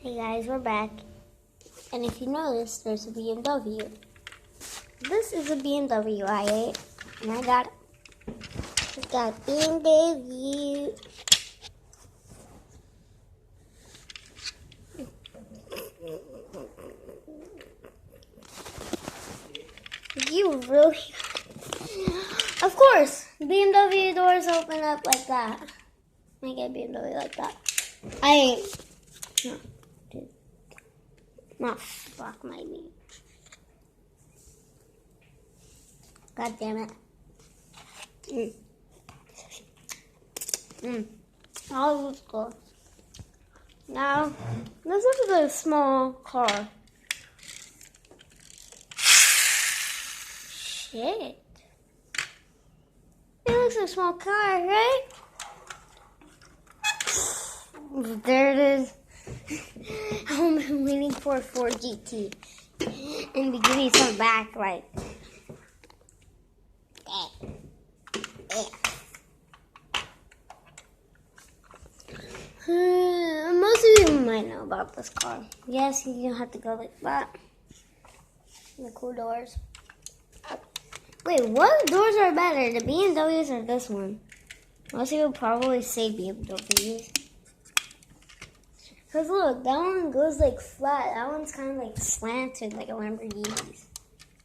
Hey guys, we're back. And if you notice, there's a BMW. This is a BMW i8. And I got BMW. You really... Of course, BMW doors open up like that. I get BMW like that. Not fuck my knee. God damn it. Oh, let's go. Now, let's look at the small car. Shit. It looks like a small car, right? There it is. I'm waiting for a Ford GT and to give me some back, like. Most of you might know about this car. Yes, you don't have to go like that. The cool doors. Wait, what doors are better, the BMWs or this one? Most of you will probably say BMWs. Because look, that one goes like flat. That one's kind of like slanted, like a Lamborghini's.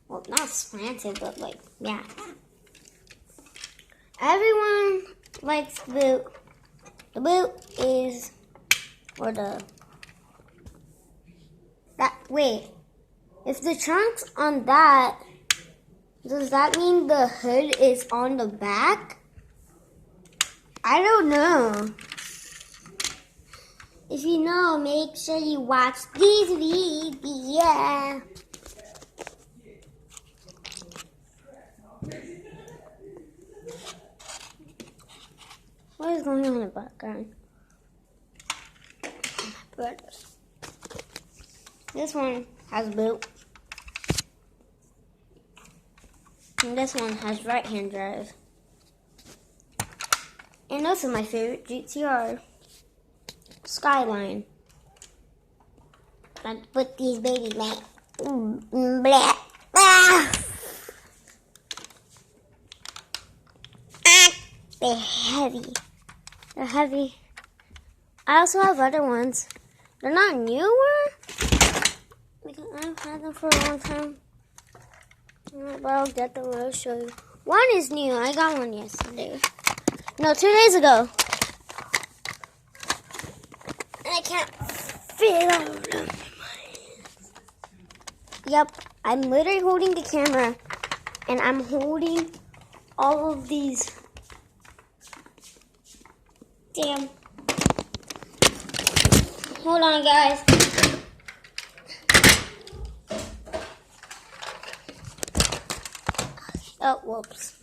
Well, not slanted, but like, yeah. Everyone likes the boot. The boot is, or the, wait. If the trunk's on that, does that mean the hood is on the back? I don't know. If you know, make sure you watch these videos. What is going on in the background? This one has boot. And this one has right-hand drive. And this is my favorite GTR. Skyline. Let's put these babies back. Blah. Ah. They're heavy. They're heavy. I also have other ones. They're not newer. I've had them for a long time. But I'll get them. I'll show you. One is new. I got one yesterday. No, 2 days ago. I can't fit all of them. Yep, I'm literally holding the camera, and I'm holding all of these. Damn. Hold on, guys. Oh, whoops.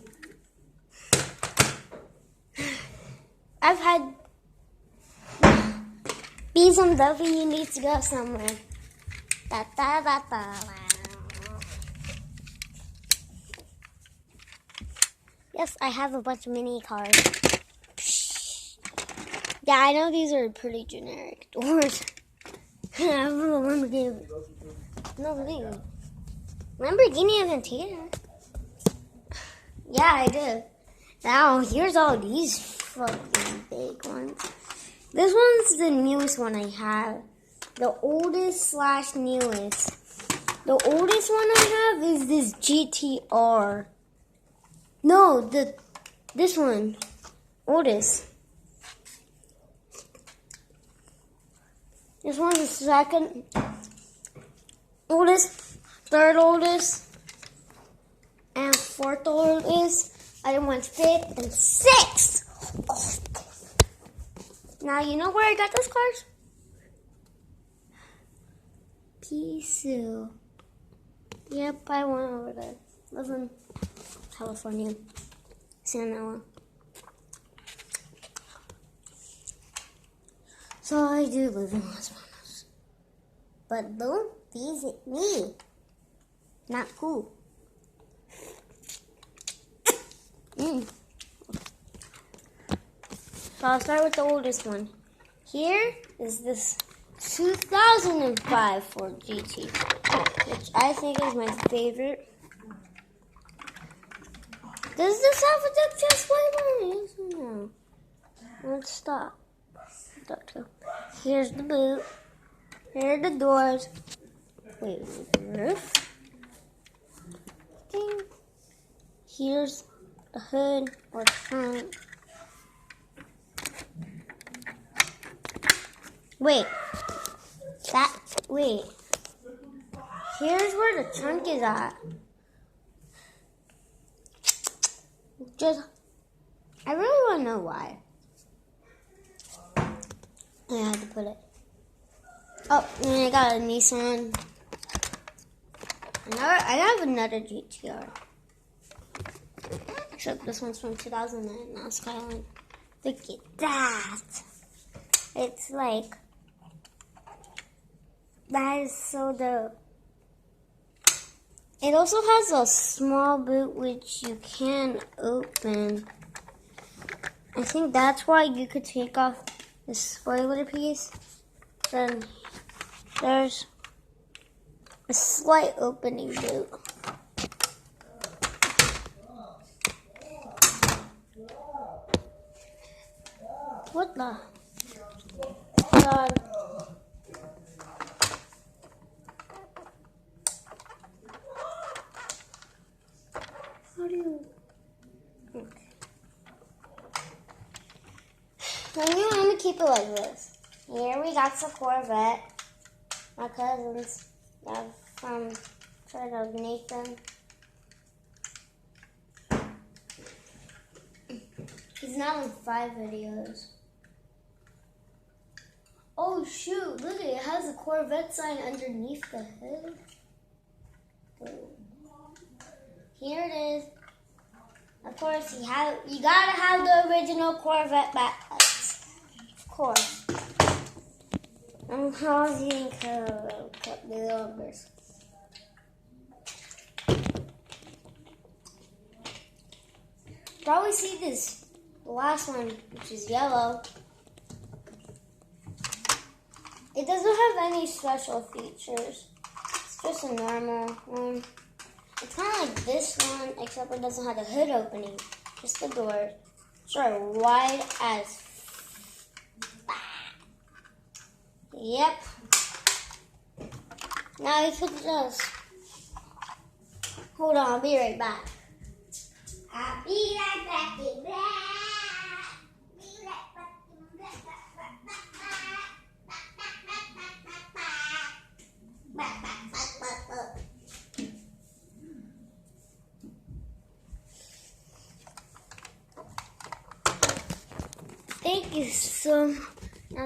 I've had BMW needs to go somewhere. Da, da, da, da. Yes, I have a bunch of mini cars. Yeah, I know these are pretty generic doors. I have a Lamborghini. No, really. Lamborghini Aventador. Yeah, I do. Now, here's all these fucking big ones. This one's the newest one I have. The oldest / newest. The oldest one I have is this GTR. No, this one. Oldest. This one's the second oldest, third oldest, and fourth oldest. Other one's fifth and sixth. Now, you know where I got those cars? Pisu. Yep, I went over there. Live in California. San. So I do live in Las Vegas. But don't visit me. Not cool. So I'll start with the oldest one. Here is this 2005 Ford GT, which I think is my favorite. Does this have a duck chest flavor? Yes or no? Let's stop. Here's the boot. Here are the doors. Wait, the roof? Ding. Here's the hood or trunk. Wait. Wait. Here's where the trunk is at. I really want to know why. I had to put it. Oh, and I got a Nissan. I have another GTR. Except this one's from 2009, now Skyline. Look at that. It's like, that is so dope. It also has a small boot which you can open. I think that's why you could take off the spoiler piece. Then there's a slight opening boot. What the? God. How do you? Okay. I'm gonna keep it like this. Here we got the Corvette. My cousins have from Nathan. He's now in 5 videos. Oh shoot, look at it. It has a Corvette sign underneath the hood. Oh. Here it is. Of course, you gotta have the original Corvette backlights. Of course. I'm causing cut the numbers. Probably see this last one, which is yellow. It doesn't have any special features. It's just a normal one. It's kind of like this one, except it doesn't have the hood opening. Just the doors. Which are wide as Yep. Now you could just hold on, I'll be right back. I'll be right back.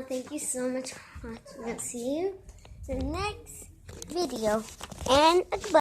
Thank you so much for watching. I'll see you in the next video. And goodbye.